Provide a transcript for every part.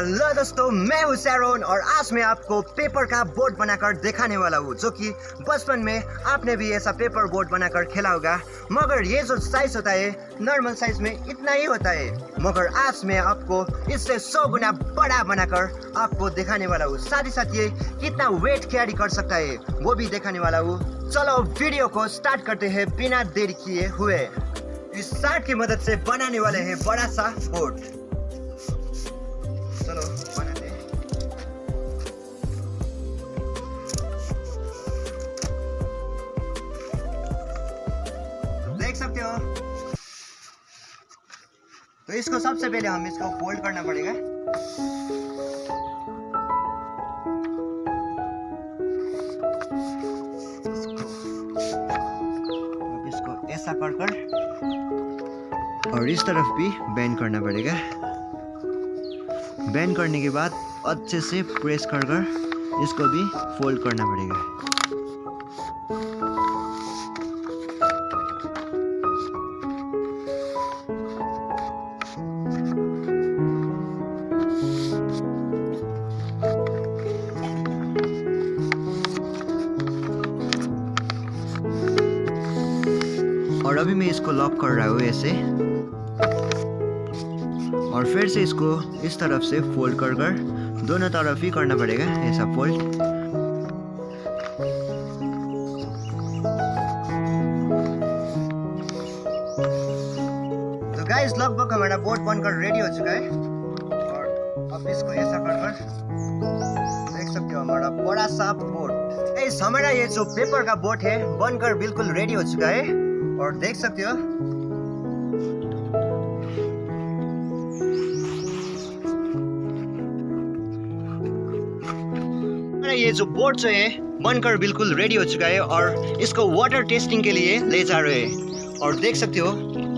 Hello दोस्तों, मैं हूँ सैरोन और आज मैं आपको पेपर का बोट बनाकर दिखाने वाला हूँ, जो कि बचपन में आपने भी ऐसा पेपर बोट बनाकर खेला होगा। मगर ये जो साइज होता है नॉर्मल साइज में इतना ही होता है, मगर आज मैं आपको इससे 100 गुना बड़ा बनाकर आपको दिखाने वाला हूँ। साथ ही साथ ये कितना वेट कैरी कर सकता है वो भी दिखाने वाला हूँ। चलो वीडियो को स्टार्ट करते हैं बिना देरी किए हुए। इस साइड की मदद से बनाने वाले हैं बड़ा सा बोट। चलो बनाते हैं। देख सकते हो, तो इसको सबसे पहले हम इसको फोल्ड करना पड़ेगा। अब इसको ऐसा कर और इस तरफ भी बेंड करना पड़ेगा। बेंड करने के बाद अच्छे से प्रेस कर इसको भी फोल्ड करना पड़ेगा। और अभी मैं इसको लॉक कर रहा हूँ ऐसे, और फिर से इसको इस तरफ से फोल्ड कर दोनों तरफ ही करना पड़ेगा ऐसा फोल्ड। तो गाइस लगभग हमारा बोट बनकर रेडी हो चुका है, और अब इसको ऐसा कर देख सकते हो हमारा बड़ा सा बोट। गाइस हमारा ये जो पेपर का बोट है बनकर बिल्कुल रेडी हो चुका है, और देख सकते हो ये जो बोट जो है बनकर बिल्कुल रेडी हो चुका है, और इसको वाटर टेस्टिंग के लिए ले जा रहे हैं। और देख सकते हो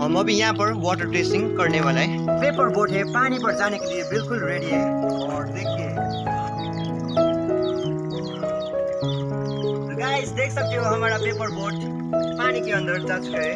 हम अभी यहाँ पर वाटर टेस्टिंग करने वाला है। पेपर बोट है, पानी पर जाने के लिए बिल्कुल रेडी है। और देखिए तो गाइस देख सकते हो हमारा पेपर बोट पानी के अंदर जा चुका है।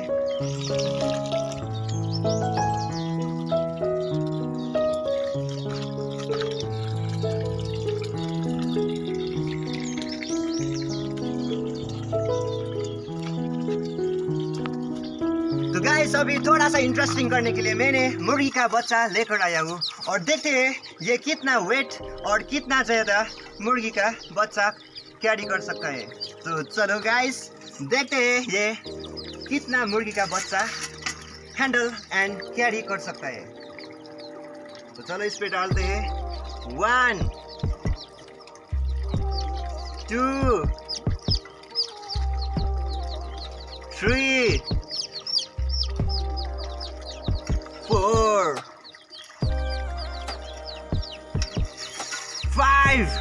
तो गाइस अभी थोड़ा सा इंटरेस्टिंग करने के लिए मैंने मुर्गी का बच्चा लेकर आया हूँ, और देखते हैं ये कितना वेट और कितना ज्यादा मुर्गी का बच्चा कैरी कर सकता है। तो चलो गाइस देखते हैं ये कितना मुर्गी का बच्चा हैंडल एंड कैरी कर सकता है। तो चलो इस पे डालते हैं 1 2 3 4 5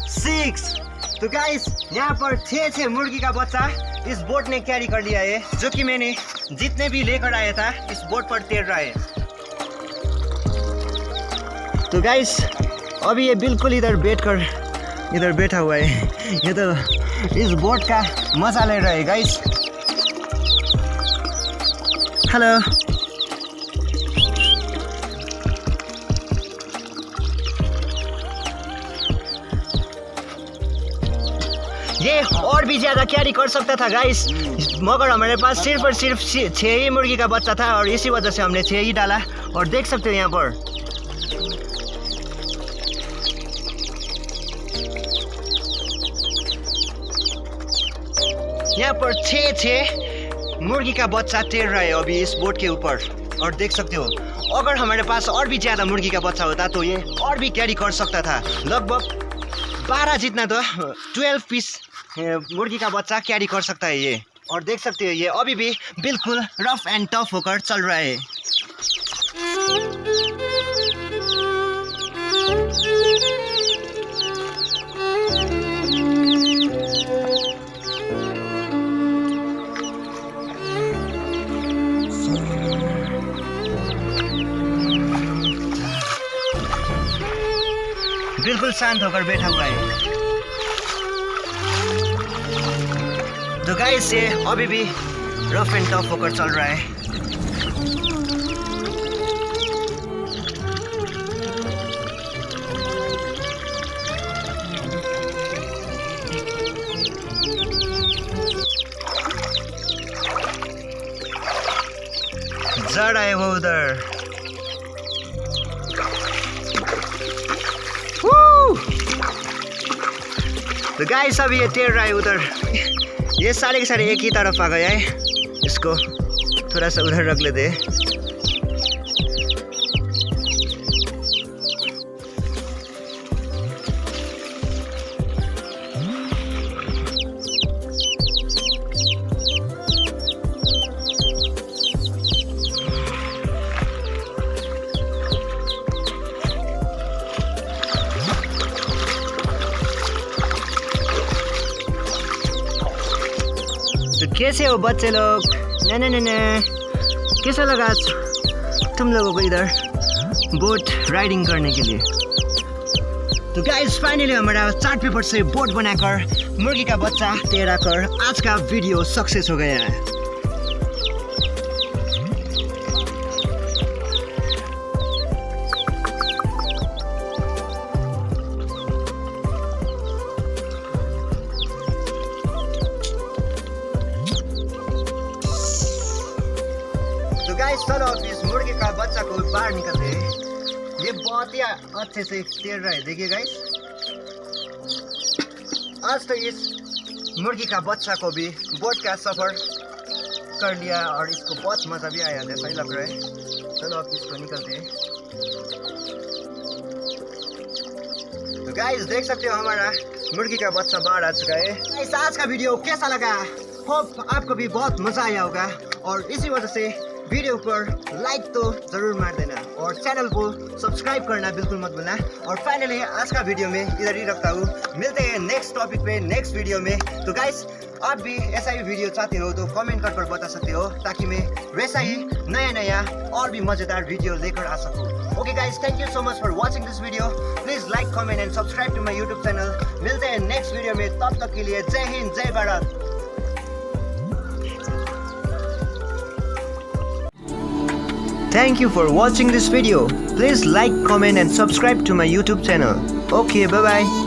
6। तो गाइस यहाँ पर 6 मुर्गी का बच्चा इस बोट ने कैरी कर लिया है, जो कि मैंने जितने भी लेकर आया था इस बोट पर तैर रहा है। तो गाइस अभी ये बिल्कुल इधर बैठा हुआ है। ये तो इस बोट का मजा ले रहा है गाइस। हेलो, ये और भी ज्यादा कैरी कर सकता था गाइस, मगर हमारे पास सिर्फ और सिर्फ 6 ही मुर्गी का बच्चा था, और इसी वजह से हमने 6 ही डाला। और देख सकते हो यहाँ पर छह मुर्गी का बच्चा तैर रहा है अभी इस बोट के ऊपर। और देख सकते हो अगर हमारे पास और भी ज्यादा मुर्गी का बच्चा होता तो ये और भी कैरी कर सकता था। लगभग 12 जितना, तो 12 पीस मुर्गी का बच्चा कैरी कर सकता है ये। और देख सकते हो ये अभी भी बिल्कुल रफ एंड टफ होकर चल रहा है। बिल्कुल शांत होकर बैठा हुआ है। तो गाइस ये अभी भी रफ एंड टफ होकर चल रहा है। जड़ आए वो उधर। तो गाइस अभी ये तैर रहा है उधर। ये सारे के सारे एक ही तरफ आ गया है। इसको थोड़ा सा उधर रख लेते हैं। तो कैसे हो बच्चे लोग? न कैसा लगा तुम लोगों को इधर बोट राइडिंग करने के लिए? तो गाइस फाइनली हमारा चार्ट पेपर से बोट बनाकर मुर्गी का बच्चा तैराकर आज का वीडियो सक्सेस हो गया है। तो गाइस चलो अब इस मुर्गे का बच्चा को बाहर निकलते हैं। ये बहुत ही अच्छे से तैर रहा है, देखिए गाइस। आज तो इस मुर्गी का बच्चा को भी बोट का सफर कर लिया और इसको बहुत मजा भी आया, जैसा ही लग रहा है। चलो अब इसको निकलते हैं। तो गाइस देख सकते हो हमारा मुर्गी का बच्चा बाहर आ चुका है। गाइस आज का वीडियो कैसा लगा? होप आपको भी बहुत मजा आया होगा और इसी वजह से वीडियो पर लाइक तो जरूर मार देना और चैनल को सब्सक्राइब करना बिल्कुल मत भूलना। और फाइनली आज का वीडियो में इधर ही रखता हूँ। मिलते हैं नेक्स्ट टॉपिक पे नेक्स्ट वीडियो में। तो गाइस आप भी ऐसा ही वीडियो चाहते हो तो कमेंट कर बता सकते हो, ताकि मैं वैसा ही नया और भी मज़ेदार वीडियो लेकर आ सकूँ। Okay guys, thank you so much for watching this video. Please like comment and subscribe to my YouTube channel. मिलते हैं नेक्स्ट वीडियो में, तब तक के लिए जय हिंद जय Bharat. Thank you for watching this video. Please like, comment and subscribe to my YouTube channel. Okay, bye bye.